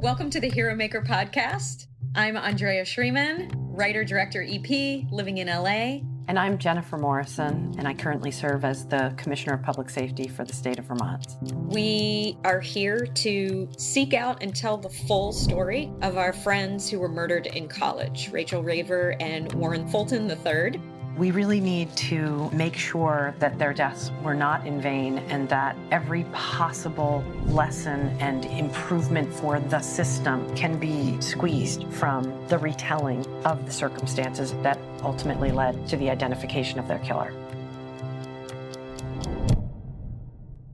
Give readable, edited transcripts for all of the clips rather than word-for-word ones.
Welcome to the Hero Maker podcast. I'm Andrea Shreeman, writer, director, EP, living in LA. And I'm Jennifer Morrison, and I currently serve as the Commissioner of Public Safety for the state of Vermont. We are here to seek out and tell the full story of our friends who were murdered in college, Rachael, Raver, and Warren Fulton III. We really need to make sure that their deaths were not in vain and that every possible lesson and improvement for the system can be squeezed from the retelling of the circumstances that ultimately led to the identification of their killer.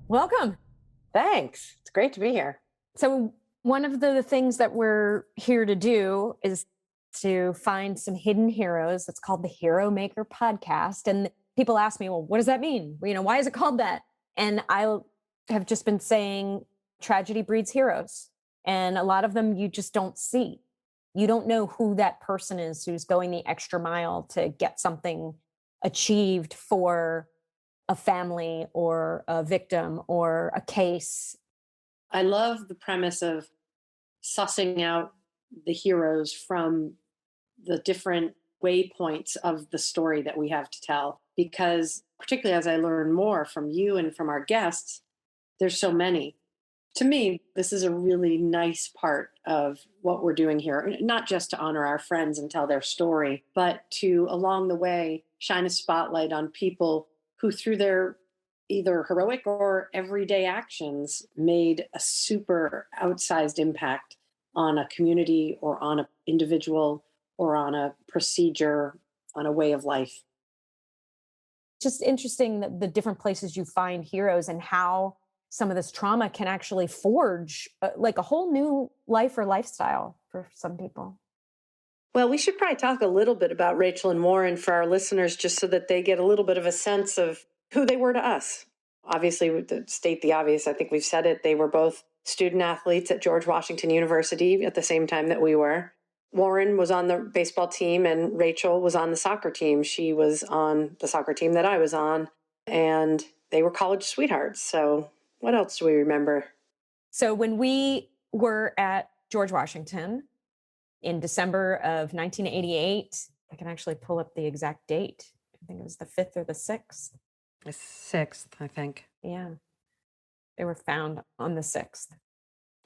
Welcome. Thanks. It's great to be here. So one of the things that we're here to do is to find some hidden heroes. It's called the Hero Maker podcast. And people ask me, well, what does that mean? Why is it called that? And I have just been saying tragedy breeds heroes. And a lot of them you just don't see. You don't know who that person is who's going the extra mile to get something achieved for a family or a victim or a case. I love the premise of sussing out the heroes from the different waypoints of the story that we have to tell, because particularly as I learn more from you and from our guests, there's so many. To me, this is a really nice part of what we're doing here, not just to honor our friends and tell their story, but to, along the way, shine a spotlight on people who, through their either heroic or everyday actions, made a super outsized impact on a community or on an individual or on a procedure, on a way of life. Just interesting that the different places you find heroes and how some of this trauma can actually forge like a whole new life or lifestyle for some people. Well, we should probably talk a little bit about Rachael and Warren for our listeners, just so that they get a little bit of a sense of who they were to us. Obviously, to state the obvious, I think we've said it, they were both student athletes at George Washington University at the same time that we were. Warren was on the baseball team and Rachael was on the soccer team. She was on the soccer team that I was on, and they were college sweethearts. So what else do we remember? So when we were at George Washington in December of 1988, I can actually pull up the exact date. I think it was the 5th or the 6th. The 6th, I think. Yeah. They were found on the 6th.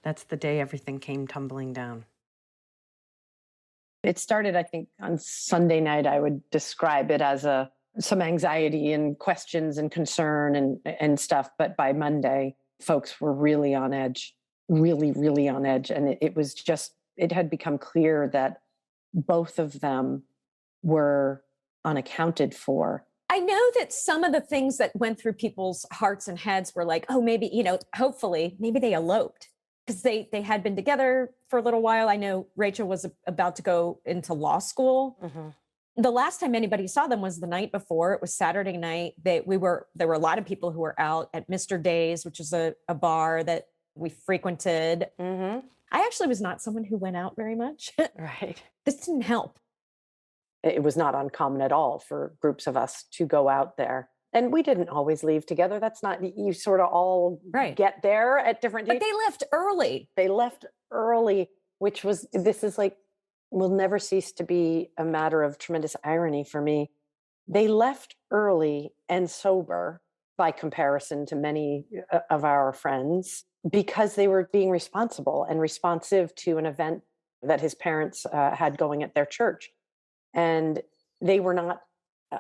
That's the day everything came tumbling down. It started, I think, on Sunday night. I would describe it as some anxiety and questions and concern and stuff. But by Monday, folks were really on edge, really, really on edge. And it had become clear that both of them were unaccounted for. I know that some of the things that went through people's hearts and heads were like, oh, maybe, hopefully, maybe they eloped because they had been together for a little while. I know Rachael was about to go into law school. Mm-hmm. The last time anybody saw them was the night before. It was Saturday night. There were a lot of people who were out at Mr. Days, which is a bar that we frequented. Mm-hmm. I actually was not someone who went out very much. Right. This didn't help. It was not uncommon at all for groups of us to go out there. And we didn't always leave together. That's not, you sort of all get there at different dates. But they left early. They left early, this is like, will never cease to be a matter of tremendous irony for me. They left early and sober by comparison to many of our friends because they were being responsible and responsive to an event that his parents had going at their church. And they were not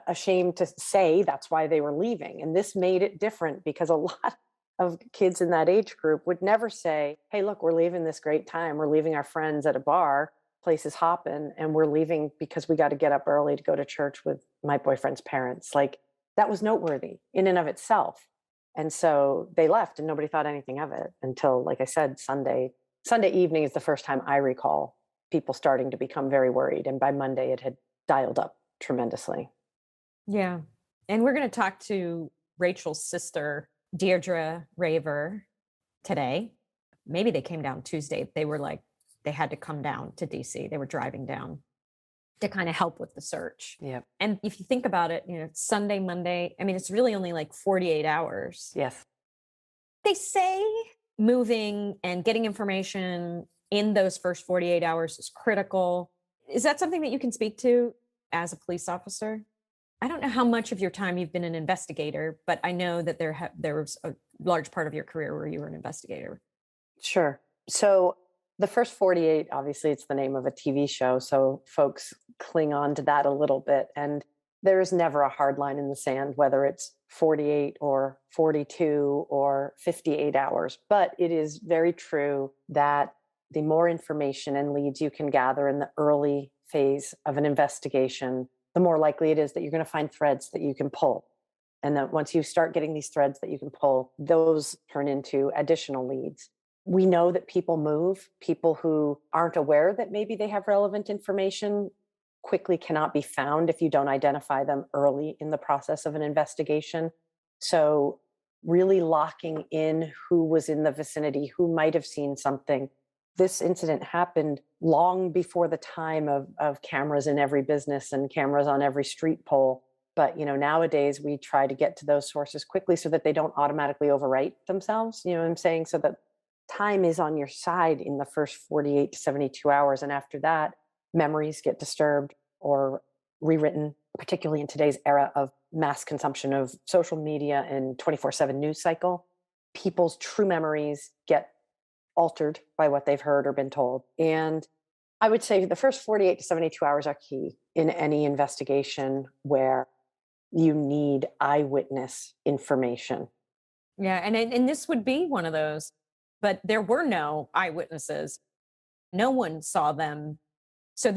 ashamed to say that's why they were leaving. And this made it different because a lot of kids in that age group would never say, hey, look, we're leaving this great time. We're leaving our friends at a bar, places hopping, and we're leaving because we got to get up early to go to church with my boyfriend's parents. Like, that was noteworthy in and of itself. And so they left and nobody thought anything of it until, like I said, Sunday evening is the first time I recall people starting to become very worried. And by Monday, it had dialed up tremendously. Yeah. And we're going to talk to Rachael's sister, Deirdre Raver, today. Maybe they came down Tuesday. They were like, they had to come down to DC. They were driving down to kind of help with the search. Yeah. And if you think about it, it's Sunday, Monday. I mean, it's really only like 48 hours. Yes. They say moving and getting information in those first 48 hours is critical. Is that something that you can speak to as a police officer? I don't know how much of your time you've been an investigator, but I know that there was a large part of your career where you were an investigator. Sure. So the first 48, obviously, it's the name of a TV show. So folks cling on to that a little bit. And there is never a hard line in the sand, whether it's 48 or 42 or 58 hours. But it is very true that the more information and leads you can gather in the early phase of an investigation, the more likely it is that you're going to find threads that you can pull. And that once you start getting these threads that you can pull, those turn into additional leads. We know that people move. People who aren't aware that maybe they have relevant information quickly cannot be found if you don't identify them early in the process of an investigation. So really locking in who was in the vicinity, who might have seen something. This incident happened long before the time of cameras in every business and cameras on every street pole. But, nowadays we try to get to those sources quickly so that they don't automatically overwrite themselves. You know what I'm saying? So that time is on your side in the first 48 to 72 hours. And after that, memories get disturbed or rewritten, particularly in today's era of mass consumption of social media and 24/7 news cycle. People's true memories get altered by what they've heard or been told. And I would say the first 48 to 72 hours are key in any investigation where you need eyewitness information. Yeah, and this would be one of those, but there were no eyewitnesses. No one saw them. So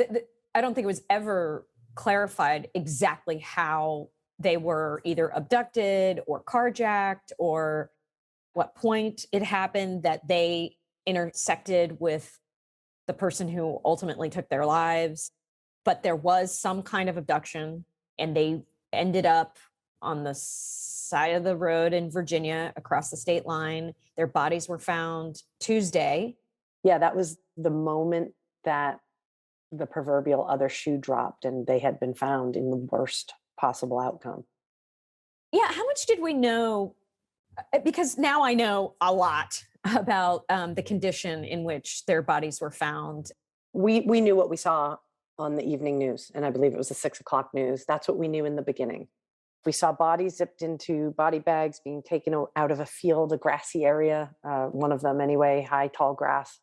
I don't think it was ever clarified exactly how they were either abducted or carjacked or what point it happened that they intersected with the person who ultimately took their lives. But there was some kind of abduction, and they ended up on the side of the road in Virginia across the state line. Their bodies were found Tuesday. Yeah, that was the moment that the proverbial other shoe dropped and they had been found in the worst possible outcome. Yeah, how much did we know? Because now I know a lot about the condition in which their bodies were found. We knew what we saw on the evening news, and I believe it was the 6 o'clock news. That's what we knew in the beginning. We saw bodies zipped into body bags being taken out of a field, a grassy area, one of them anyway, high, tall grass.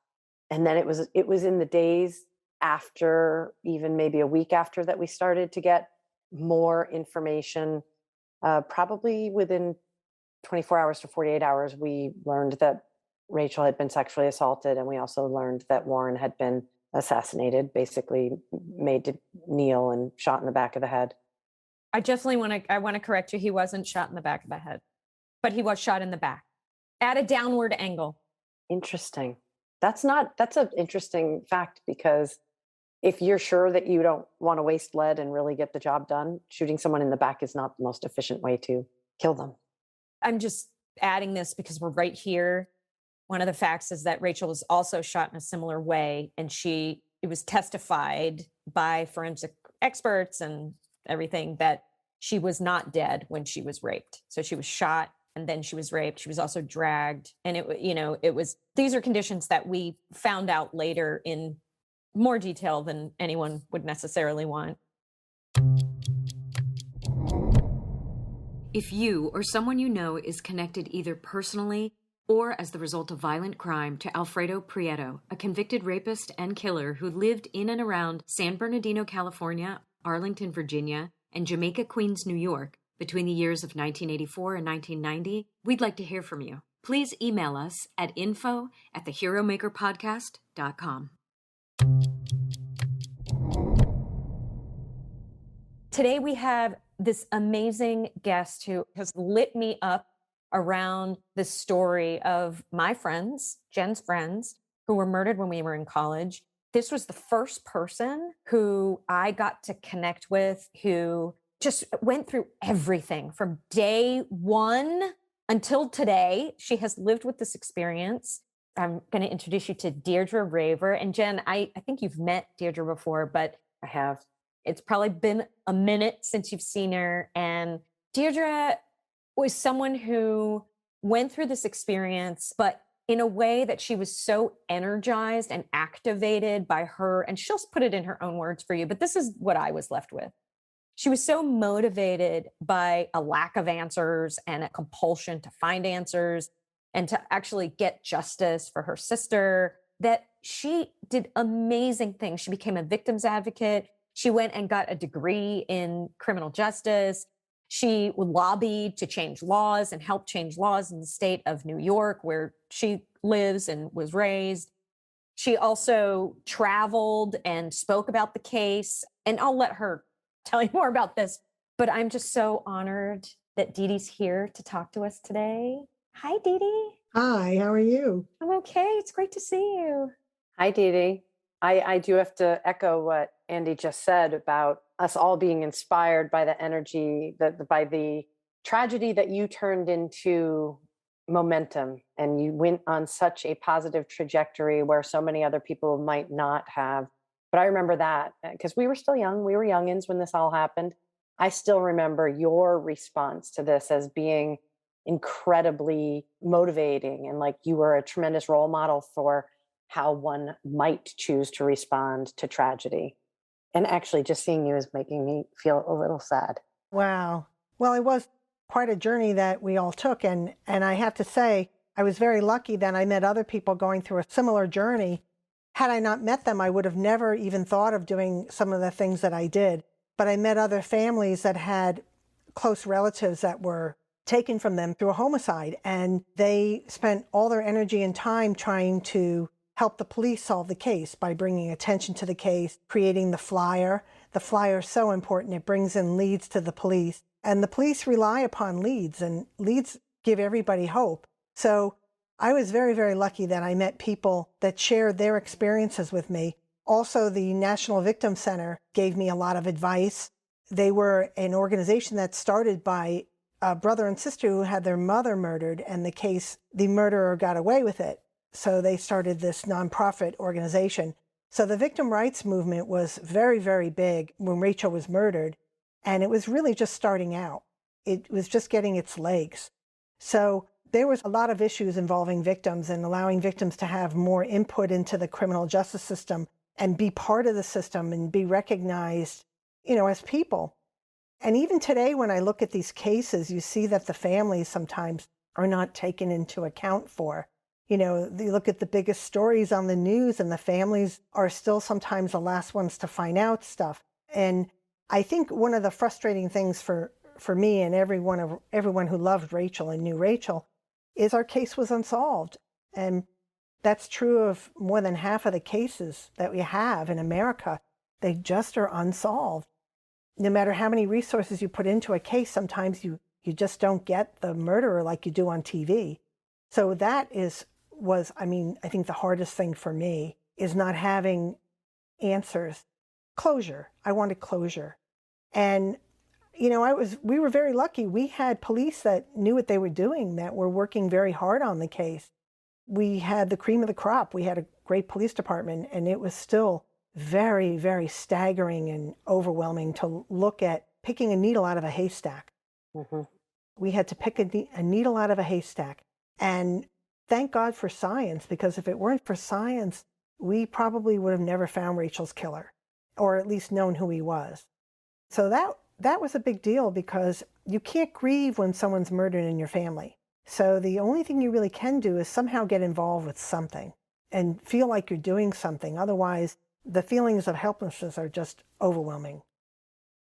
And then it was in the days after, even maybe a week after, that we started to get more information. Probably within 24 hours to 48 hours, we learned that Rachael had been sexually assaulted. And we also learned that Warren had been assassinated, basically made to kneel and shot in the back of the head. I definitely want to correct you. He wasn't shot in the back of the head, but he was shot in the back at a downward angle. Interesting. That's an interesting fact, because if you're sure that you don't want to waste lead and really get the job done, shooting someone in the back is not the most efficient way to kill them. I'm just adding this because we're right here. One of the facts is that Rachael was also shot in a similar way, and it was testified by forensic experts and everything that she was not dead when she was raped. So she was shot and then she was raped. She was also dragged. And these are conditions that we found out later in more detail than anyone would necessarily want. If you or someone you know is connected either personally or as the result of violent crime to Alfredo Prieto, a convicted rapist and killer who lived in and around San Bernardino, California, Arlington, Virginia, and Jamaica, Queens, New York, between the years of 1984 and 1990, we'd like to hear from you. Please email us at info@theheromakerpodcast.com. Today we have this amazing guest who has lit me up around the story of my friends, Jen's friends, who were murdered when we were in college. This was the first person who I got to connect with, who just went through everything from day one until today. She has lived with this experience. I'm going to introduce you to Deirdre Raver. And Jen, I think you've met Deirdre before, but I have. It's probably been a minute since you've seen her. And Deirdre was someone who went through this experience, but in a way that she was so energized and activated by her, and she'll put it in her own words for you, but this is what I was left with. She was so motivated by a lack of answers and a compulsion to find answers and to actually get justice for her sister that she did amazing things. She became a victims advocate. She went and got a degree in criminal justice. She lobbied to change laws and help change laws in the state of New York, where she lives and was raised. She also traveled and spoke about the case. And I'll let her tell you more about this. But I'm just so honored that Dede's here to talk to us today. Hi, Dede. Hi, how are you? I'm okay. It's great to see you. Hi, Dede. I do have to echo what Andy just said about us all being inspired by the energy, by the tragedy that you turned into momentum, and you went on such a positive trajectory where so many other people might not have. But I remember that because we were still young. We were youngins when this all happened. I still remember your response to this as being incredibly motivating, and like you were a tremendous role model for how one might choose to respond to tragedy. And actually just seeing you is making me feel a little sad. Wow. Well, it was quite a journey that we all took. And I have to say, I was very lucky that I met other people going through a similar journey. Had I not met them, I would have never even thought of doing some of the things that I did. But I met other families that had close relatives that were taken from them through a homicide. And they spent all their energy and time trying to help the police solve the case by bringing attention to the case, creating the flyer. The flyer is so important. It brings in leads to the police. And the police rely upon leads, and leads give everybody hope. So I was very, very lucky that I met people that shared their experiences with me. Also, the National Victim Center gave me a lot of advice. They were an organization that started by a brother and sister who had their mother murdered, and the murderer got away with it. So they started this nonprofit organization. So the victim rights movement was very, very big when Rachael was murdered, and it was really just starting out. It was just getting its legs. So there was a lot of issues involving victims and allowing victims to have more input into the criminal justice system and be part of the system and be recognized, as people. And even today, when I look at these cases, you see that the families sometimes are not taken into account for. You look at the biggest stories on the news, and the families are still sometimes the last ones to find out stuff. And I think one of the frustrating things for me and everyone who loved Rachael and knew Rachael is our case was unsolved. And that's true of more than half of the cases that we have in America. They just are unsolved. No matter how many resources you put into a case, sometimes you just don't get the murderer like you do on TV. So that I think the hardest thing for me is not having answers. Closure. I wanted closure. And, we were very lucky. We had police that knew what they were doing, that were working very hard on the case. We had the cream of the crop. We had a great police department, and it was still very, very staggering and overwhelming to look at picking a needle out of a haystack. Mm-hmm. We had to pick a needle out of a haystack. And thank God for science, because if it weren't for science, we probably would have never found Rachael's killer, or at least known who he was. So that was a big deal, because you can't grieve when someone's murdered in your family. So the only thing you really can do is somehow get involved with something and feel like you're doing something. Otherwise, the feelings of helplessness are just overwhelming.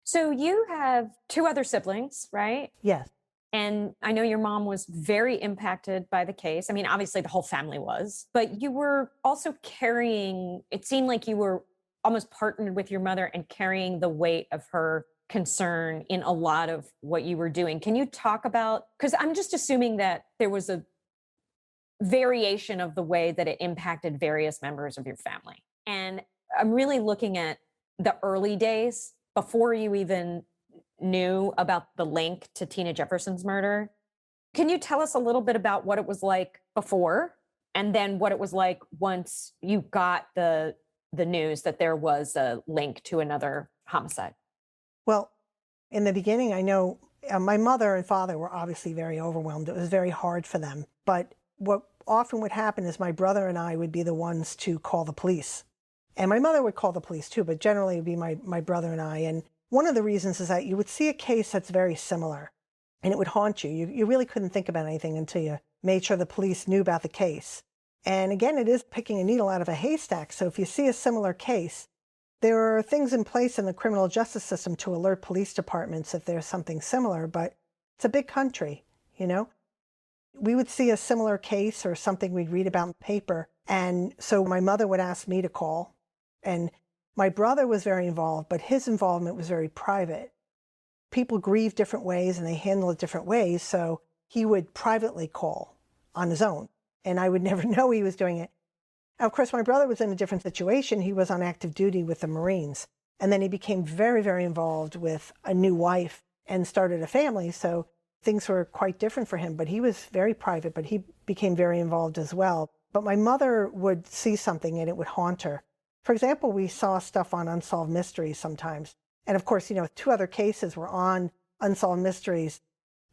So you have 2 other siblings, right? Yes. And I know your mom was very impacted by the case. I mean, obviously the whole family was, but you were also it seemed like you were almost partnered with your mother and carrying the weight of her concern in a lot of what you were doing. Can you talk about, because I'm just assuming that there was a variation of the way that it impacted various members of your family. And I'm really looking at the early days before you even knew about the link to Tina Jefferson's murder. Can you tell us a little bit about what it was like before, and then what it was like once you got the news that there was a link to another homicide? Well, in the beginning, I know my mother and father were obviously very overwhelmed. It was very hard for them. But what often would happen is my brother and I would be the ones to call the police. And my mother would call the police too, but generally it would be my brother and I. And one of the reasons is that you would see a case that's very similar and it would haunt you. You really couldn't think about anything until you made sure the police knew about the case. And again, it is picking a needle out of a haystack. So if you see a similar case, there are things in place in the criminal justice system to alert police departments if there's something similar, but it's a big country, you know? We would see a similar case or something we'd read about in the paper. And so my mother would ask me to call. And my brother was very involved, but his involvement was very private. People grieve different ways and they handle it different ways. So he would privately call on his own. And I would never know he was doing it. Of course, my brother was in a different situation. He was on active duty with the Marines. And then he became very, very involved with a new wife and started a family. So things were quite different for him. But he was very private, but he became very involved as well. But my mother would see something and it would haunt her. For example, we saw stuff on Unsolved Mysteries sometimes. And of course, 2 other cases were on Unsolved Mysteries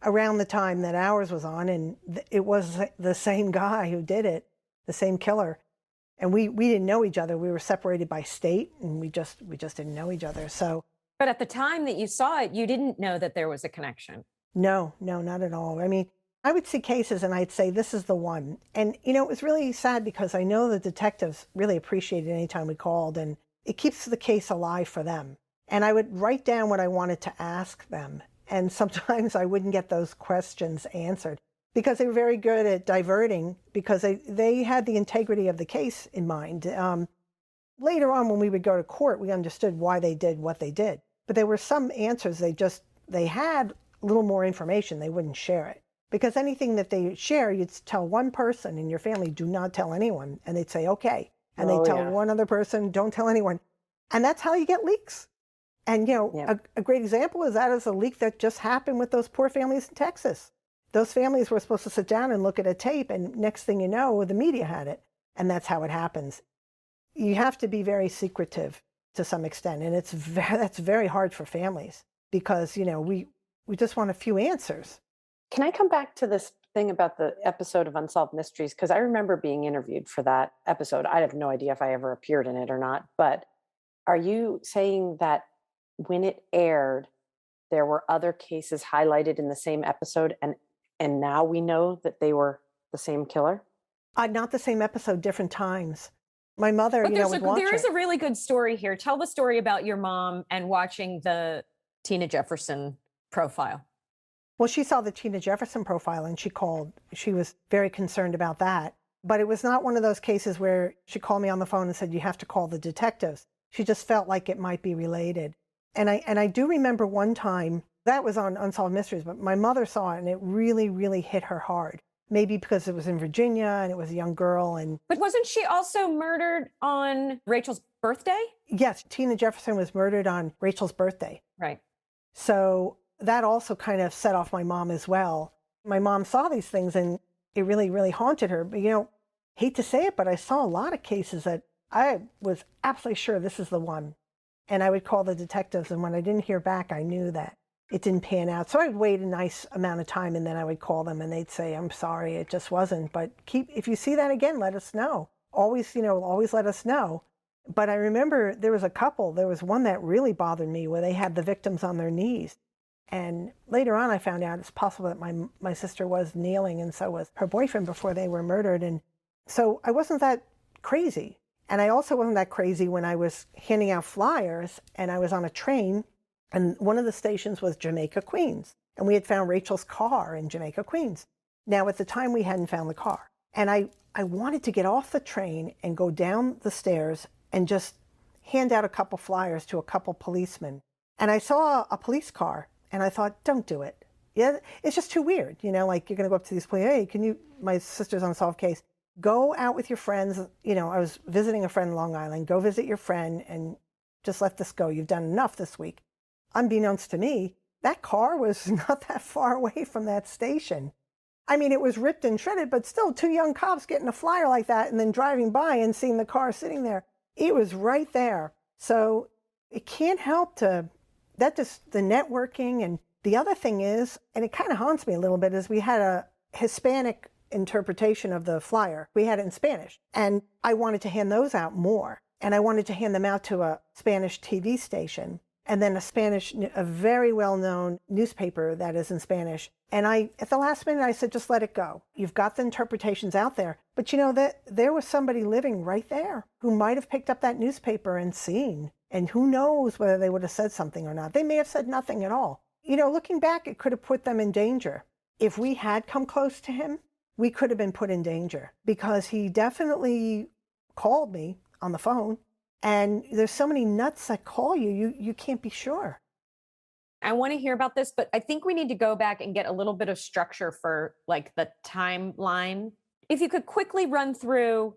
around the time that ours was on. And it was the same guy who did it, the same killer. And we didn't know each other. We were separated by state and we just didn't know each other. So. But at the time that you saw it, you didn't know that there was a connection. No, not at all. I mean, I would see cases and I'd say, this is the one. And, it was really sad because I know the detectives really appreciated any time we called and it keeps the case alive for them. And I would write down what I wanted to ask them. And sometimes I wouldn't get those questions answered because they were very good at diverting because they had the integrity of the case in mind. Later on, when we would go to court, we understood why they did what they did. But there were some answers they had a little more information. They wouldn't share it. Because anything that they share, you'd tell one person in your family, do not tell anyone. And they'd say, okay. And they'd tell one other person, don't tell anyone. And that's how you get leaks. And, a great example is a leak that just happened with those poor families in Texas. Those families were supposed to sit down and look at a tape. And next thing you know, the media had it. And that's how it happens. You have to be very secretive to some extent. And that's very hard for families because, we just want a few answers. Can I come back to this thing about the episode of Unsolved Mysteries? Because I remember being interviewed for that episode. I have no idea if I ever appeared in it or not. But are you saying that when it aired, there were other cases highlighted in the same episode and now we know that they were the same killer? Not the same episode, different times. My mother, would watch there is a really good story here. Tell the story about your mom and watching the Tina Jefferson profile. Well, she saw the Tina Jefferson profile and she called. She was very concerned about that. But it was not one of those cases where she called me on the phone and said, you have to call the detectives. She just felt like it might be related. And I do remember one time, that was on Unsolved Mysteries, but my mother saw it and it really, really hit her hard. Maybe because it was in Virginia and it was a young girl. But wasn't she also murdered on Rachel's birthday? Yes, Tina Jefferson was murdered on Rachel's birthday. Right. So that also kind of set off my mom as well. My mom saw these things and it really, really haunted her. But, hate to say it, but I saw a lot of cases that I was absolutely sure this is the one. And I would call the detectives. And when I didn't hear back, I knew that it didn't pan out. So I'd wait a nice amount of time and then I would call them and they'd say, I'm sorry, it just wasn't. But if you see that again, let us know. Always let us know. But I remember there was one that really bothered me where they had the victims on their knees. And later on, I found out it's possible that my sister was kneeling and so was her boyfriend before they were murdered. And so I wasn't that crazy. And I also wasn't that crazy when I was handing out flyers and I was on a train and one of the stations was Jamaica, Queens. And we had found Rachel's car in Jamaica, Queens. Now, at the time, we hadn't found the car. And I wanted to get off the train and go down the stairs and just hand out a couple flyers to a couple policemen. And I saw a police car. And I thought, don't do it. Yeah, it's just too weird. Like you're going to go up to these police, hey, my sister's unsolved case, go out with your friends. I was visiting a friend in Long Island, go visit your friend and just let this go. You've done enough this week. Unbeknownst to me, that car was not that far away from that station. I mean, it was ripped and shredded, but still 2 young cops getting a flyer like that and then driving by and seeing the car sitting there. It was right there. So it can't help the networking. And the other thing is, and it kind of haunts me a little bit, is we had a Hispanic interpretation of the flyer. We had it in Spanish, and I wanted to hand those out more. And I wanted to hand them out to a Spanish TV station and then a very well-known newspaper that is in Spanish. And at the last minute, I said, just let it go. You've got the interpretations out there. But you know that there was somebody living right there who might have picked up that newspaper and seen. And who knows whether they would have said something or not. They may have said nothing at all. You know, looking back, it could have put them in danger. If we had come close to him, we could have been put in danger because he definitely called me on the phone. And there's so many nuts that call you can't be sure. I want to hear about this, but I think we need to go back and get a little bit of structure for like the timeline. If you could quickly run through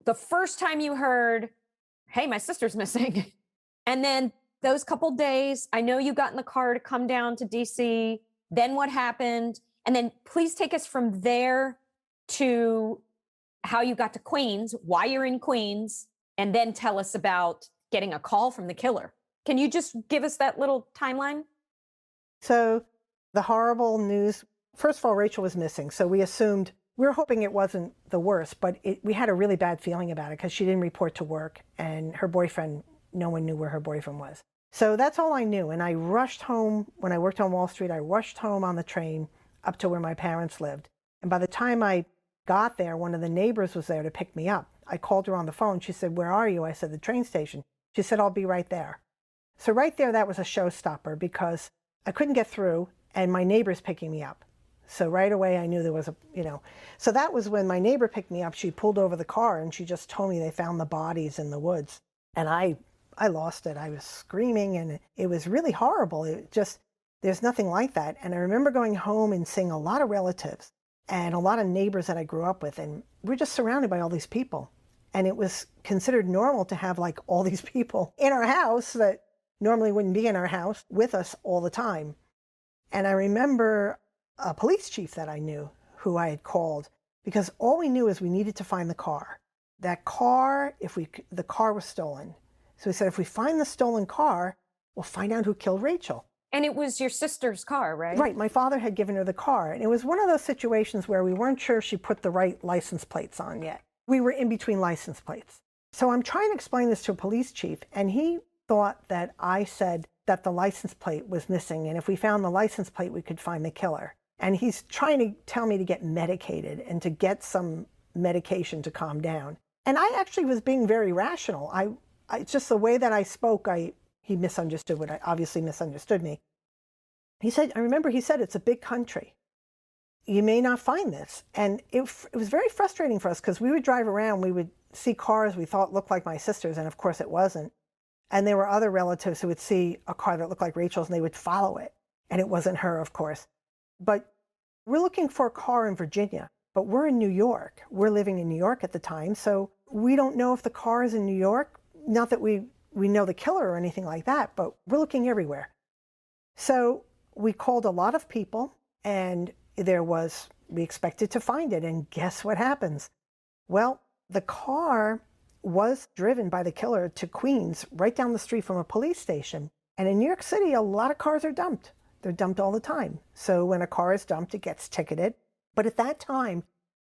the first time you heard, hey, my sister's missing. And then those couple days, I know you got in the car to come down to DC. Then what happened? And then please take us from there to how you got to Queens, why you're in Queens, and then tell us about getting a call from the killer. Can you just give us that little timeline? So the horrible news, first of all, Rachael was missing. So we were hoping it wasn't the worst, but we had a really bad feeling about it because she didn't report to work and her boyfriend, no one knew where her boyfriend was. So that's all I knew. And I rushed home when I worked on Wall Street. I rushed home on the train up to where my parents lived. And by the time I got there, one of the neighbors was there to pick me up. I called her on the phone. She said, where are you? I said, the train station. She said, I'll be right there. So right there, that was a showstopper because I couldn't get through and my neighbor's picking me up. So right away, I knew there was so that was when my neighbor picked me up. She pulled over the car and she just told me they found the bodies in the woods. And I lost it. I was screaming and it was really horrible. There's nothing like that. And I remember going home and seeing a lot of relatives and a lot of neighbors that I grew up with. And we're just surrounded by all these people. And it was considered normal to have like all these people in our house that normally wouldn't be in our house with us all the time. And I remember a police chief that I knew who I had called because all we knew is we needed to find the car. That car, the car was stolen. So he said, if we find the stolen car, we'll find out who killed Rachael. And it was your sister's car, right? Right. My father had given her the car. And it was one of those situations where we weren't sure she put the right license plates on yet. We were in between license plates. So I'm trying to explain this to a police chief, and he thought that I said that the license plate was missing, and if we found the license plate, we could find the killer. And he's trying to tell me to get medicated and to get some medication to calm down. And I actually was being very rational. It's just the way that I spoke, he obviously misunderstood me. I remember he said, it's a big country. You may not find this. And it was very frustrating for us because we would drive around, we would see cars we thought looked like my sister's, and of course it wasn't. And there were other relatives who would see a car that looked like Rachael's and they would follow it. And it wasn't her, of course. But we're looking for a car in Virginia, but we're in New York. We're living in New York at the time, so we don't know if the car is in New York. Not that we know the killer or anything like that, but we're looking everywhere. So we called a lot of people, and we expected to find it, and guess what happens? Well, the car was driven by the killer to Queens, right down the street from a police station. And in New York City, a lot of cars are dumped. They're dumped all the time. So when a car is dumped, it gets ticketed. But at that time,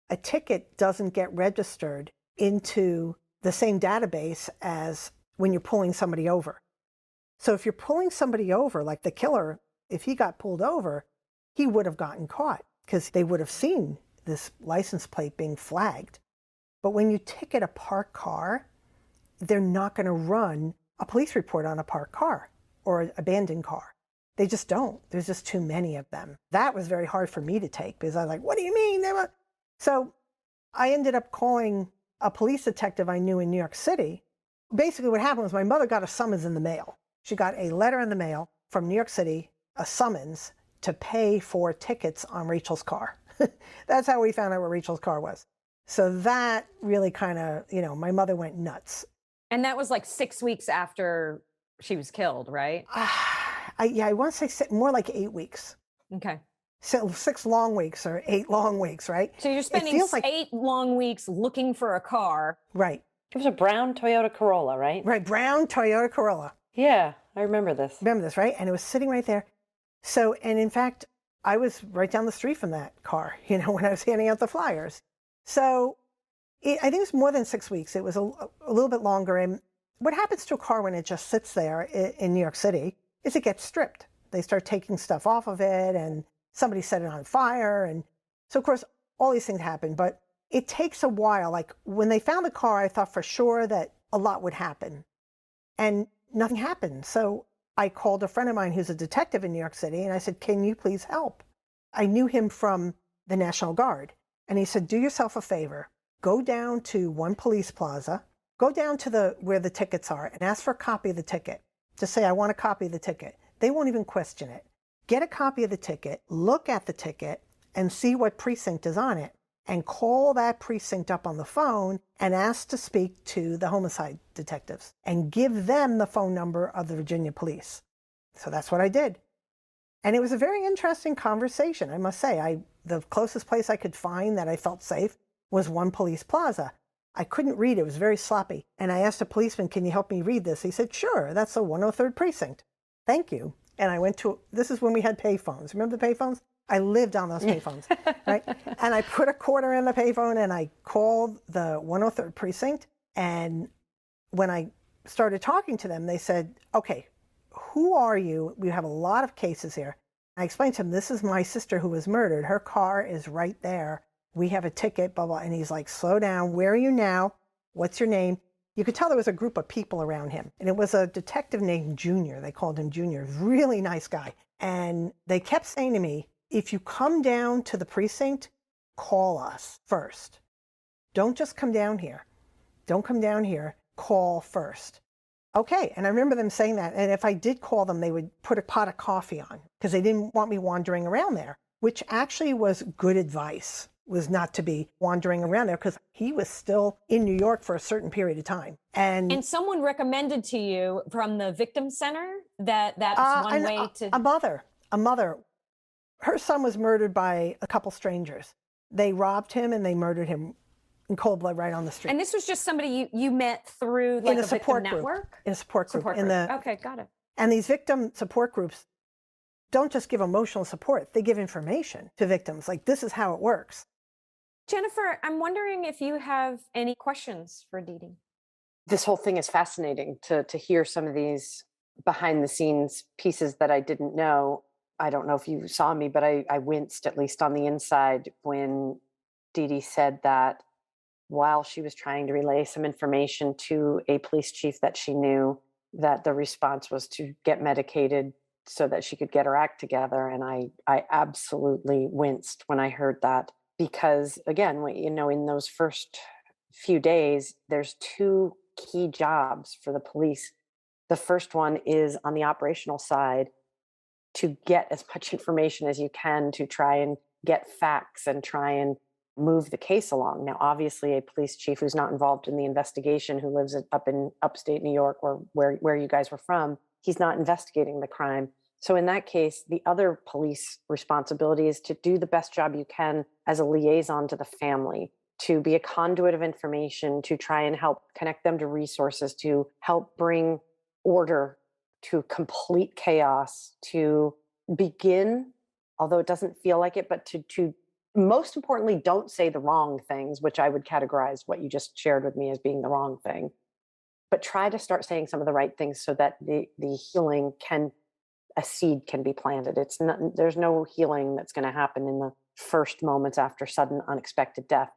a ticket doesn't get registered into the same database as when you're pulling somebody over. So if you're pulling somebody over, like the killer, if he got pulled over, he would have gotten caught because they would have seen this license plate being flagged. But when you ticket a parked car, they're not going to run a police report on a parked car or an abandoned car. They just don't. There's just too many of them. That was very hard for me to take because I was like, what do you mean? So I ended up calling a police detective I knew in New York City. Basically what happened was my mother got a summons in the mail. She got a letter in the mail from New York City, a summons to pay for tickets on Rachael's car. That's how we found out where Rachael's car was. So that really kind of, my mother went nuts. And that was like 6 weeks after she was killed, right? I want to say more like 8 weeks. Okay. So 6 long weeks or 8 long weeks, right? So you're spending 8 long weeks looking for a car. Right. It was a brown Toyota Corolla, right? Right, brown Toyota Corolla. Yeah, I remember this. Remember this, right? And it was sitting right there. So, and in fact, I was right down the street from that car, when I was handing out the flyers. So I think it was more than 6 weeks. It was a little bit longer. And what happens to a car when it just sits there in New York City is it gets stripped. They start taking stuff off of it, and somebody set it on fire. And so, of course, all these things happen. But it takes a while. Like when they found the car, I thought for sure that a lot would happen. And nothing happened. So I called a friend of mine who's a detective in New York City, and I said, can you please help? I knew him from the National Guard. And he said, do yourself a favor. Go down to one police plaza, go down to where the tickets are, and ask for a copy of the ticket. Just say, I want a copy of the ticket. They won't even question it. Get a copy of the ticket, look at the ticket, and see what precinct is on it. And call that precinct up on the phone and ask to speak to the homicide detectives and give them the phone number of the Virginia police. So that's what I did. And it was a very interesting conversation, I must say. The closest place I could find that I felt safe was one police plaza. I couldn't read, it was very sloppy. And I asked a policeman, can you help me read this? He said, sure, that's the 103rd precinct. Thank you. And I went this is when we had payphones. Remember the payphones? I lived on those payphones, right? And I put a quarter in the payphone and I called the 103rd precinct. And when I started talking to them, they said, okay, who are you? We have a lot of cases here. I explained to him, this is my sister who was murdered. Her car is right there. We have a ticket, blah, blah. And he's like, slow down. Where are you now? What's your name? You could tell there was a group of people around him. And it was a detective named Junior. They called him Junior. Really nice guy. And they kept saying to me, if you come down to the precinct, call us first. Don't just come down here. Don't come down here. Call first. Okay. And I remember them saying that. And if I did call them, they would put a pot of coffee on because they didn't want me wandering around there, which actually was good advice, was not to be wandering around there because he was still in New York for a certain period of time. And someone recommended to you from the victim center that's one way to... A mother. Her son was murdered by a couple strangers. They robbed him and they murdered him in cold blood right on the street. And this was just somebody you met through like in a support victim group. Network? In a support group. Okay, got it. And these victim support groups don't just give emotional support. They give information to victims. Like, this is how it works. Jennifer, I'm wondering if you have any questions for Dede. This whole thing is fascinating to hear some of these behind the scenes pieces that I didn't know. I don't know if you saw me, but I winced, at least on the inside, when Dede said that while she was trying to relay some information to a police chief that she knew, that the response was to get medicated so that she could get her act together. And I absolutely winced when I heard that, because again, in those first few days, there's two key jobs for the police. The first one is on the operational side, to get as much information as you can to try and get facts and try and move the case along. Now, obviously, a police chief who's not involved in the investigation, who lives up in upstate New York, or where you guys were from, he's not investigating the crime. So in that case, the other police responsibility is to do the best job you can as a liaison to the family, to be a conduit of information, to try and help connect them to resources, to help bring order to complete chaos, to begin, although it doesn't feel like it, but to most importantly, don't say the wrong things, which I would categorize what you just shared with me as being the wrong thing, but try to start saying some of the right things so that the healing a seed can be planted. There's no healing that's going to happen in the first moments after sudden unexpected death,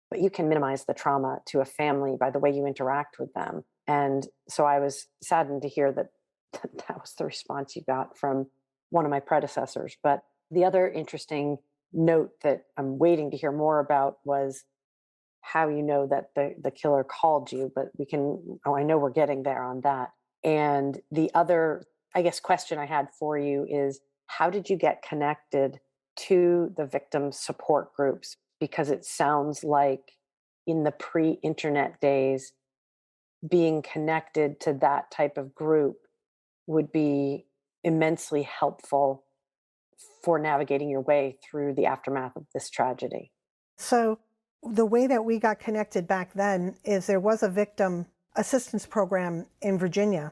but you can minimize the trauma to a family by the way you interact with them. And so I was saddened to hear that was the response you got from one of my predecessors. But the other interesting note that I'm waiting to hear more about was how you know that the killer called you, but I know we're getting there on that. And the other, I guess, question I had for you is, how did you get connected to the victim support groups? Because it sounds like in the pre-internet days, being connected to that type of group would be immensely helpful for navigating your way through the aftermath of this tragedy. So the way that we got connected back then is there was a victim assistance program in Virginia,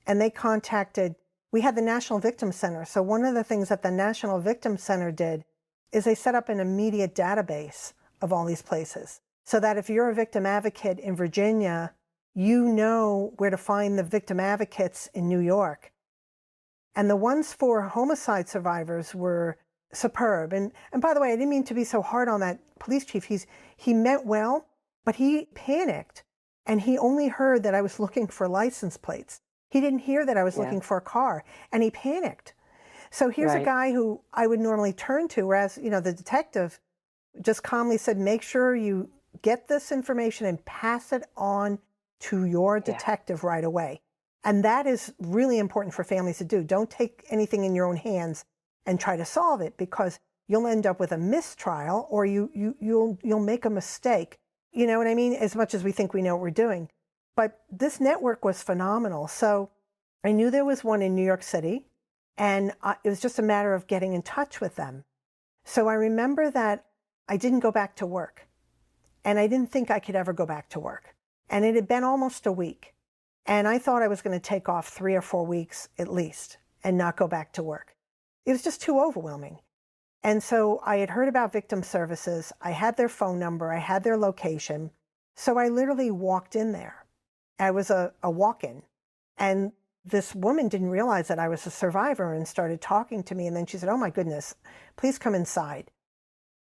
and they contacted we had the National Victim Center. So one of the things that the National Victim Center did is they set up an immediate database of all these places so that if you're a victim advocate in Virginia, you know where to find the victim advocates in New York. And the ones for homicide survivors were superb. And by the way, I didn't mean to be so hard on that police chief. He meant well, but he panicked and he only heard that I was looking for license plates. He didn't hear that I was looking for a car, and he panicked. So here's a guy who I would normally turn to, whereas, you know, the detective just calmly said, make sure you get this information and pass it on to your detective right away. And that is really important for families to do. Don't take anything in your own hands and try to solve it, because you'll end up with a mistrial, or you'll make a mistake. You know what I mean? As much as we think we know what we're doing. But this network was phenomenal. So I knew there was one in New York City, and it was just a matter of getting in touch with them. So I remember that I didn't go back to work, and I didn't think I could ever go back to work. And it had been almost a week, and I thought I was going to take off 3 or 4 weeks at least and not go back to work. It was just too overwhelming. And so I had heard about victim services. I had their phone number. I had their location. So I literally walked in there. I was a walk-in. And this woman didn't realize that I was a survivor and started talking to me. And then she said, oh my goodness, please come inside.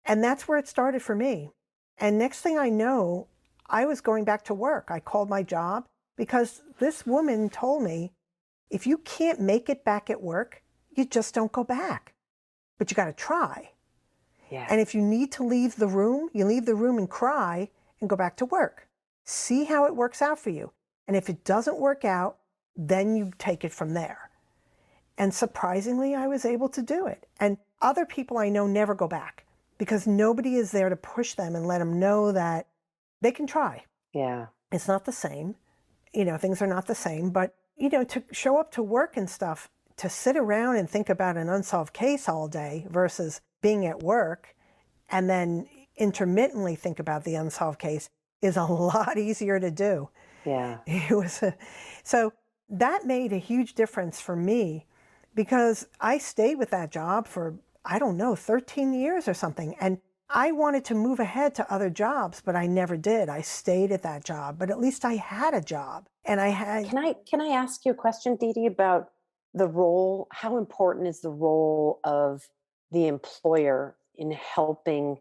And that's where it started for me. And next thing I know, I was going back to work. I called my job because this woman told me, if you can't make it back at work, you just don't go back. But you got to try. Yeah. And if you need to leave the room, you leave the room and cry and go back to work. See how it works out for you. And if it doesn't work out, then you take it from there. And surprisingly, I was able to do it. And other people I know never go back because nobody is there to push them and let them know that they can try. Yeah. It's not the same. You know, things are not the same. But, you know, to show up to work and stuff, to sit around and think about an unsolved case all day versus being at work and then intermittently think about the unsolved case is a lot easier to do. Yeah. So that made a huge difference for me because I stayed with that job for, I don't know, 13 years or something. And I wanted to move ahead to other jobs, but I never did. I stayed at that job, but at least I had a job and I had. Can I ask you a question, Dede, about the role? How important is the role of the employer in helping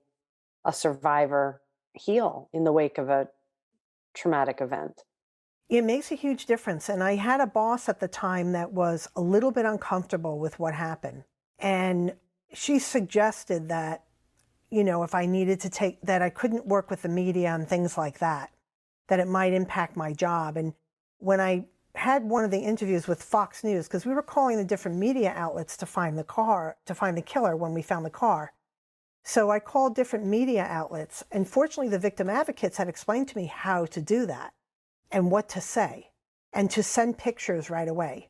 a survivor heal in the wake of a traumatic event? It makes a huge difference. And I had a boss at the time that was a little bit uncomfortable with what happened. And she suggested that, you know, if I needed to take, that I couldn't work with the media and things like that, that it might impact my job. And when I had one of the interviews with Fox News, because we were calling the different media outlets to find the killer when we found the car. So I called different media outlets. And fortunately, the victim advocates had explained to me how to do that and what to say and to send pictures right away.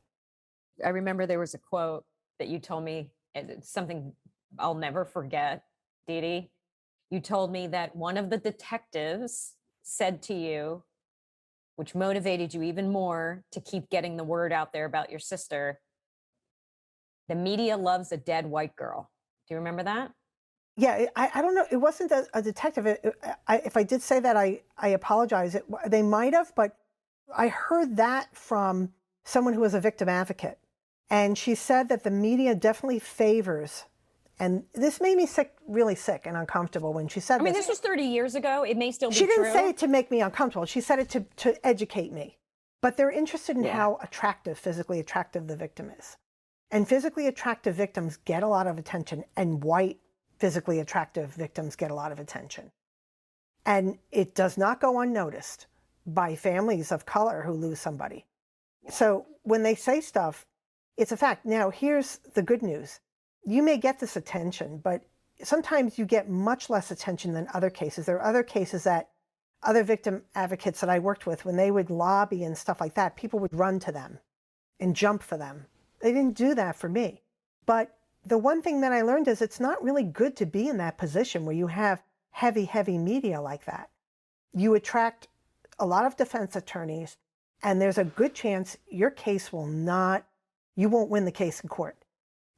I remember there was a quote that you told me, and it's something I'll never forget, Dede. You told me that one of the detectives said to you, which motivated you even more to keep getting the word out there about your sister, the media loves a dead white girl. Do you remember that? Yeah, I don't know. It wasn't a detective. If I did say that, I apologize. They might have, but I heard that from someone who was a victim advocate. And she said that the media definitely favors, and this made me sick, really sick and uncomfortable when she said this. I mean, this was 30 years ago. It may still be true. She true. didn't say it to make me uncomfortable. She said it to educate me. But they're interested in how physically attractive the victim is. And physically attractive victims get a lot of attention, and white physically attractive victims get a lot of attention. And it does not go unnoticed by families of color who lose somebody. So when they say stuff, it's a fact. Now, here's the good news. You may get this attention, but sometimes you get much less attention than other cases. There are other cases that other victim advocates that I worked with, when they would lobby and stuff like that, people would run to them and jump for them. They didn't do that for me. But the one thing that I learned is it's not really good to be in that position where you have heavy media like that. You attract a lot of defense attorneys, and there's a good chance your case will not you won't win the case in court.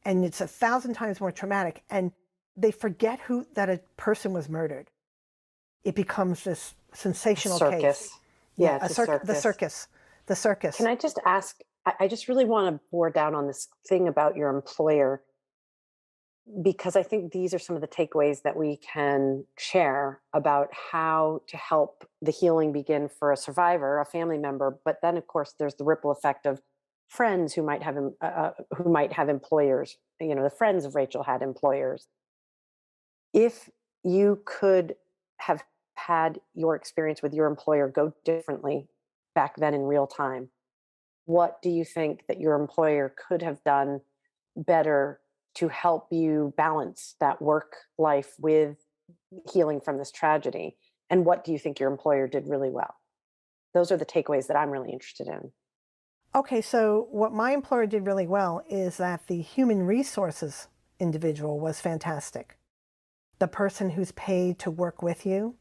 And it's 1,000 times more traumatic. And they forget that a person was murdered. It becomes this sensational case. Yeah, it's The circus. Can I just ask, I just really want to bore down on this thing about your employer, because I think these are some of the takeaways that we can share about how to help the healing begin for a survivor, a family member. But then, of course, there's the ripple effect of friends who might have employers. You know, the friends of Rachael had employers. If you could have had your experience with your employer go differently back then in real time, what do you think that your employer could have done better to help you balance that work life with healing from this tragedy? And what do you think your employer did really well? Those are the takeaways that I'm really interested in. Okay, so what my employer did really well is that the human resources individual was fantastic. The person who's paid to work with you,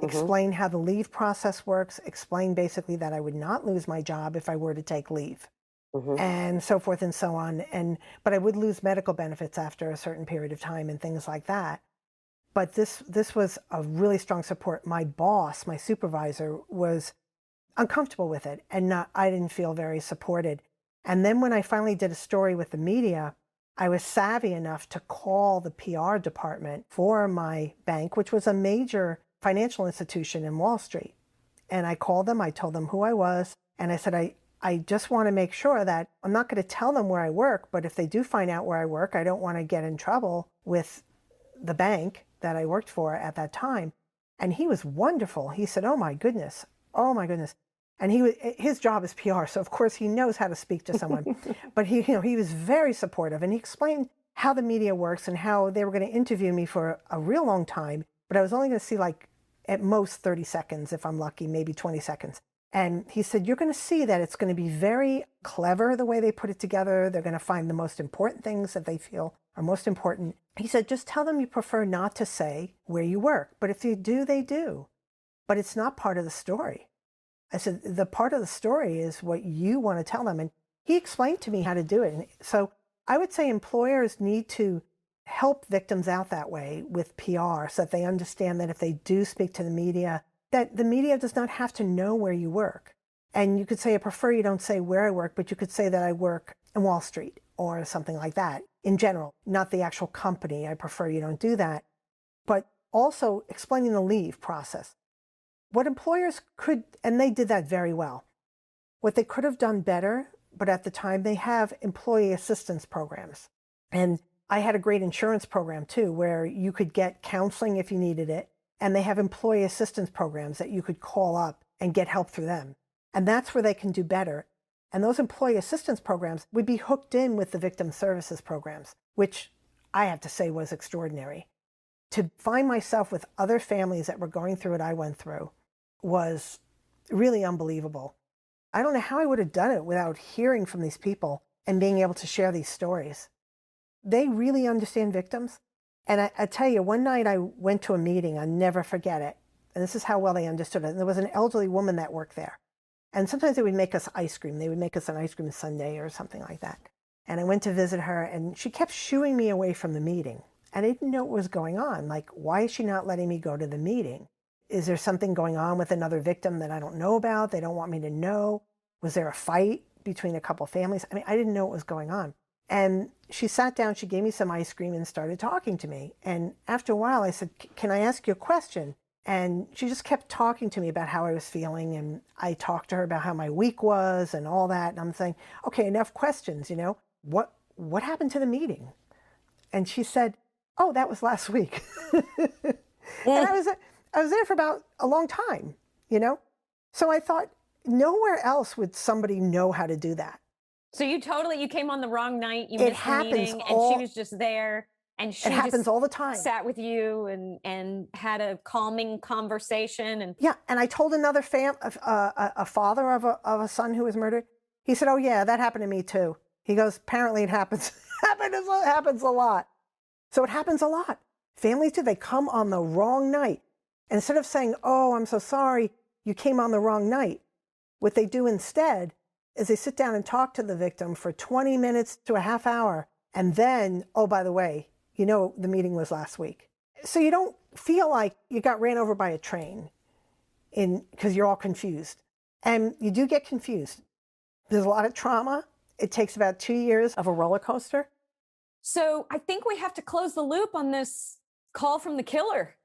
explain how the leave process works, explain basically that I would not lose my job if I were to take leave, and so forth and so on. But I would lose medical benefits after a certain period of time and things like that. But this was a really strong support. My boss, my supervisor, was uncomfortable with it, and I didn't feel very supported. And then when I finally did a story with the media, I was savvy enough to call the PR department for my bank, which was a major financial institution in Wall Street. And I called them, I told them who I was, and I said, I just want to make sure that I'm not going to tell them where I work, but if they do find out where I work, I don't want to get in trouble with the bank that I worked for at that time. And he was wonderful. He said, oh my goodness. And his job is PR, so of course he knows how to speak to someone. But he was very supportive, and he explained how the media works and how they were going to interview me for a real long time, but I was only going to see like at most 30 seconds, if I'm lucky, maybe 20 seconds. And he said, you're going to see that it's going to be very clever the way they put it together. They're going to find the most important things that they feel are most important. He said, just tell them you prefer not to say where you work. But if you do, they do. But it's not part of the story. I said, the part of the story is what you want to tell them. And he explained to me how to do it. And so I would say employers need to help victims out that way with PR so that they understand that if they do speak to the media, that the media does not have to know where you work. And you could say, I prefer you don't say where I work, but you could say that I work in Wall Street or something like that in general, not the actual company. I prefer you don't do that. But also explaining the leave process. What employers could, and they did that very well, what they could have done better, but at the time they have employee assistance programs. And I had a great insurance program too, where you could get counseling if you needed it. And they have employee assistance programs that you could call up and get help through them. And that's where they can do better. And those employee assistance programs would be hooked in with the victim services programs, which I have to say was extraordinary. To find myself with other families that were going through what I went through was really unbelievable. I don't know how I would have done it without hearing from these people and being able to share these stories. They really understand victims. And I tell you, one night I went to a meeting, I'll never forget it. And this is how well they understood it. And there was an elderly woman that worked there. And sometimes they would make us ice cream. They would make us an ice cream sundae or something like that. And I went to visit her, and she kept shooing me away from the meeting. And I didn't know what was going on. Like, why is she not letting me go to the meeting? Is there something going on with another victim that I don't know about? They don't want me to know. Was there a fight between a couple families? I mean, I didn't know what was going on. And she sat down, she gave me some ice cream and started talking to me. And after a while, I said, can I ask you a question? And she just kept talking to me about how I was feeling. And I talked to her about how my week was and all that. And I'm saying, okay, enough questions, what happened to the meeting? And she said, oh, that was last week. And I was there for about a long time, So I thought, nowhere else would somebody know how to do that. So you came on the wrong night, you missed the meeting, and she was just there, and she it happens all the time. Sat with you and had a calming conversation. And yeah, and I told another a father of a son who was murdered. He said, oh yeah, that happened to me too. He goes, apparently it happens. It happens a lot. So it happens a lot. Families do, they come on the wrong night. Instead of saying, oh, I'm so sorry, you came on the wrong night. What they do instead is they sit down and talk to the victim for 20 minutes to a half hour. And then, oh, by the way, the meeting was last week. So you don't feel like you got ran over by a train because you're all confused. And you do get confused. There's a lot of trauma. It takes about 2 years of a roller coaster. So I think we have to close the loop on this call from the killer.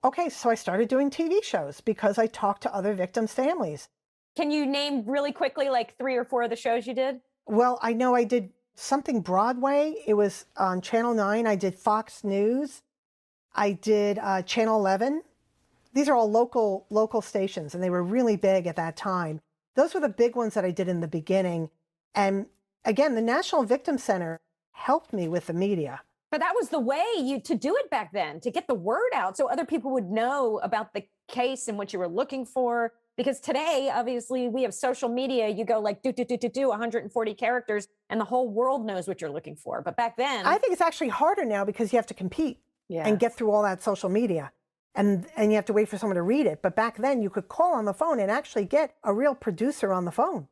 Okay, so I started doing TV shows because I talked to other victims' families. Can you name really quickly like 3 or 4 of the shows you did? Well, I know I did something Broadway. It was on Channel 9. I did Fox News. I did Channel 11. These are all local stations, and they were really big at that time. Those were the big ones that I did in the beginning. And again, the National Victim Center helped me with the media. But that was the way to do it back then, to get the word out so other people would know about the case and what you were looking for. Because today, obviously, we have social media. You go like, 140 characters, and the whole world knows what you're looking for. But back then... I think it's actually harder now because you have to compete and get through all that social media. And you have to wait for someone to read it. But back then, you could call on the phone and actually get a real producer on the phone.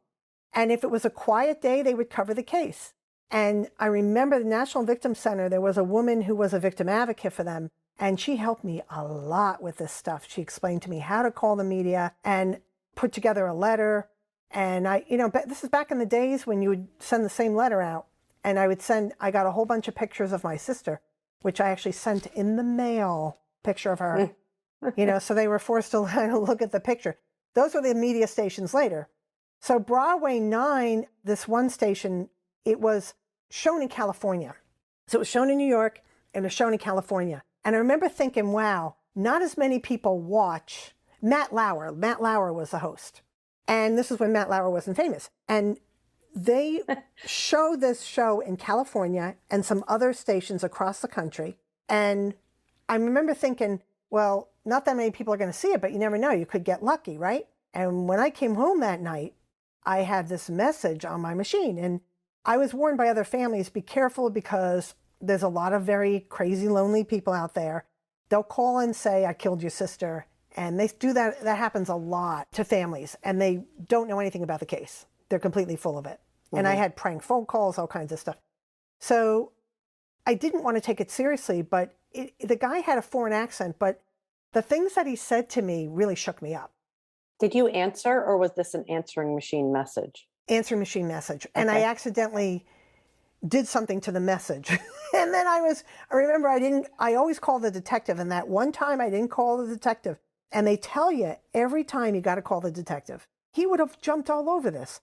And if it was a quiet day, they would cover the case. And I remember the National Victim Center, there was a woman who was a victim advocate for them. And she helped me a lot with this stuff. She explained to me how to call the media and put together a letter. And this is back in the days when you would send the same letter out. And I got a whole bunch of pictures of my sister, which I actually sent in the mail, picture of her. So they were forced to look at the picture. Those were the media stations later. So Broadway 9, this one station, it was shown in California. So it was shown in New York and it was shown in California. And I remember thinking, wow, not as many people watch Matt Lauer. Matt Lauer was the host. And this is when Matt Lauer wasn't famous. And they show this show in California and some other stations across the country. And I remember thinking, well, not that many people are going to see it, but you never know. You could get lucky, right? And when I came home that night, I had this message on my machine. And I was warned by other families, be careful because there's a lot of very crazy, lonely people out there. They'll call and say, I killed your sister. And they do that. That happens a lot to families. And they don't know anything about the case. They're completely full of it. Mm-hmm. And I had prank phone calls, all kinds of stuff. So I didn't want to take it seriously, but the guy had a foreign accent. But the things that he said to me really shook me up. Did you answer, or was this an answering machine message? Answering machine message. And I accidentally did something to the message. And then I remember I always call the detective. And that one time I didn't call the detective. And they tell you every time you got to call the detective. He would have jumped all over this.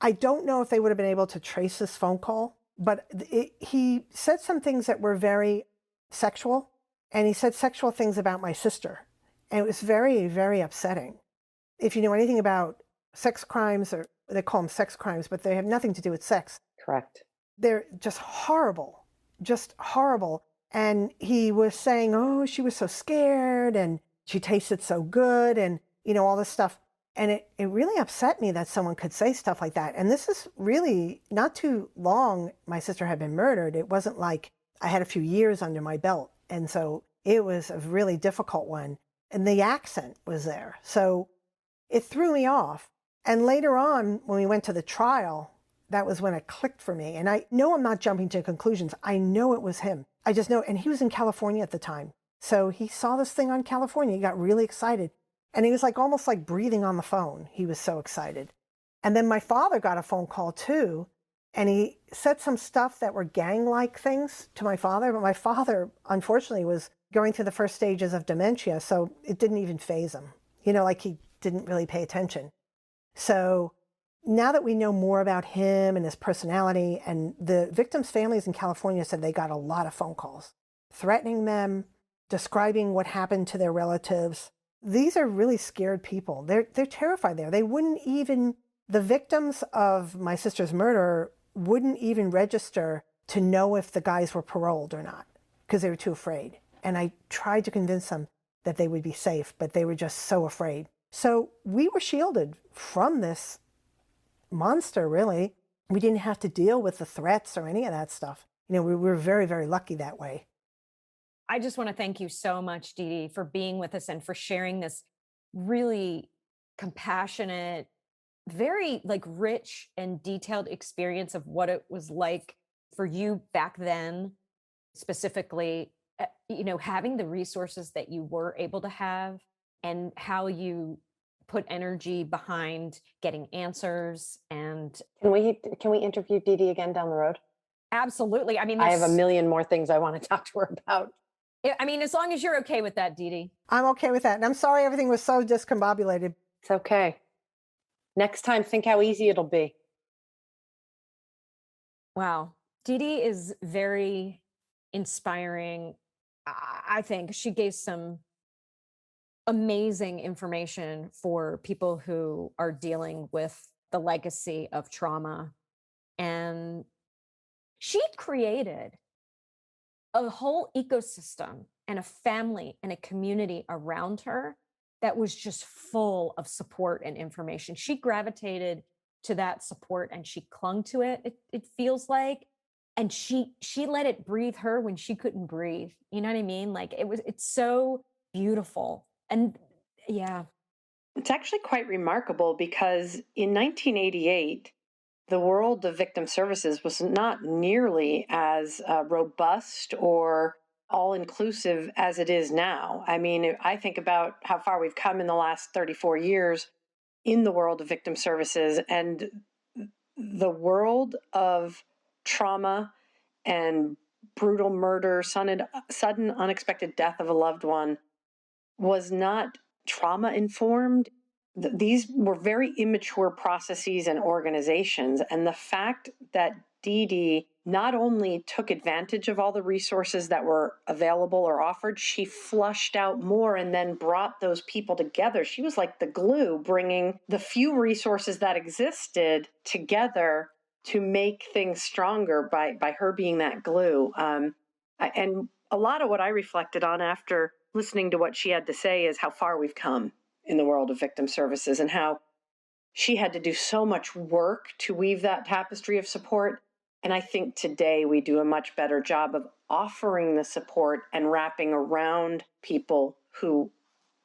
I don't know if they would have been able to trace this phone call, but he said some things that were very sexual. And he said sexual things about my sister. And it was very, very upsetting. If you know anything about sex crimes, or they call them sex crimes, but they have nothing to do with sex. Correct. They're just horrible, just horrible. And he was saying, oh, she was so scared and she tasted so good and, all this stuff. And it really upset me that someone could say stuff like that. And this is really not too long my sister had been murdered. It wasn't like I had a few years under my belt. And so it was a really difficult one. And the accent was there. So it threw me off. And later on, when we went to the trial, that was when it clicked for me. And I know I'm not jumping to conclusions. I know it was him. I just know. And he was in California at the time. So he saw this thing on California. He got really excited. And he was almost like breathing on the phone. He was so excited. And then my father got a phone call too. And he said some stuff that were gang-like things to my father. But my father, unfortunately, was going through the first stages of dementia. So it didn't even faze him. He didn't really pay attention. So now that we know more about him and his personality, and the victims' families in California said they got a lot of phone calls threatening them, describing what happened to their relatives. These are really scared people. They're terrified there. They wouldn't even, the victims of my sister's murder wouldn't even register to know if the guys were paroled or not because they were too afraid. And I tried to convince them that they would be safe, but they were just so afraid. So we were shielded from this monster, really. We didn't have to deal with the threats or any of that stuff. We were very, very lucky that way. I just want to thank you so much, Dede, for being with us and for sharing this really compassionate, very like rich and detailed experience of what it was like for you back then, specifically, having the resources that you were able to have and how you put energy behind getting answers. And Can we interview Dede again down the road? absolutely. I mean, I have a million more things I want to talk to her about. I mean, as long as you're okay with that, Dede. I'm okay with that. And I'm sorry everything was so discombobulated. It's okay. Next time, think how easy it'll be. Wow. Dede is very inspiring. I think she gave some amazing information for people who are dealing with the legacy of trauma. And she created a whole ecosystem and a family and a community around her that was just full of support and information. She gravitated to that support and she clung to it, it feels like. And she let it breathe her when she couldn't breathe. You know what I mean? Like it's so beautiful. And yeah. It's actually quite remarkable because in 1988, the world of victim services was not nearly as robust or all-inclusive as it is now. I mean, I think about how far we've come in the last 34 years in the world of victim services, and the world of trauma and brutal murder, sudden unexpected death of a loved one was not trauma-informed. These were very immature processes and organizations. And the fact that Dede not only took advantage of all the resources that were available or offered, she flushed out more and then brought those people together. She was like the glue, bringing the few resources that existed together to make things stronger by her being that glue. And a lot of what I reflected on after listening to what she had to say is how far we've come in the world of victim services and how she had to do so much work to weave that tapestry of support. And I think today we do a much better job of offering the support and wrapping around people who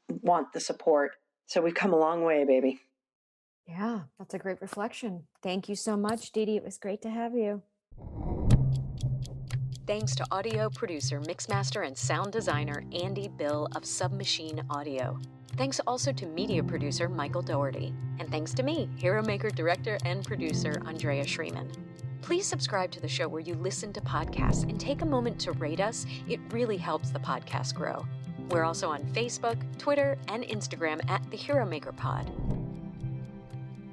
want the support. So we've come a long way, baby. Yeah, that's a great reflection. Thank you so much, Dede. It was great to have you. Thanks to audio producer, mixmaster, and sound designer Andy Bill of Submachine Audio. Thanks also to media producer Michael Doherty. And thanks to me, Hero Maker director and producer Andrea Shreeman. Please subscribe to the show where you listen to podcasts and take a moment to rate us. It really helps the podcast grow. We're also on Facebook, Twitter, and Instagram at The Hero Maker Pod.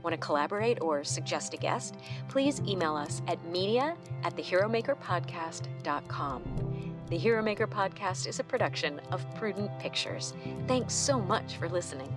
Want to collaborate or suggest a guest? Please email us at media@theheromakerpodcast.com. The Hero Maker Podcast is a production of Prudent Pictures. Thanks so much for listening.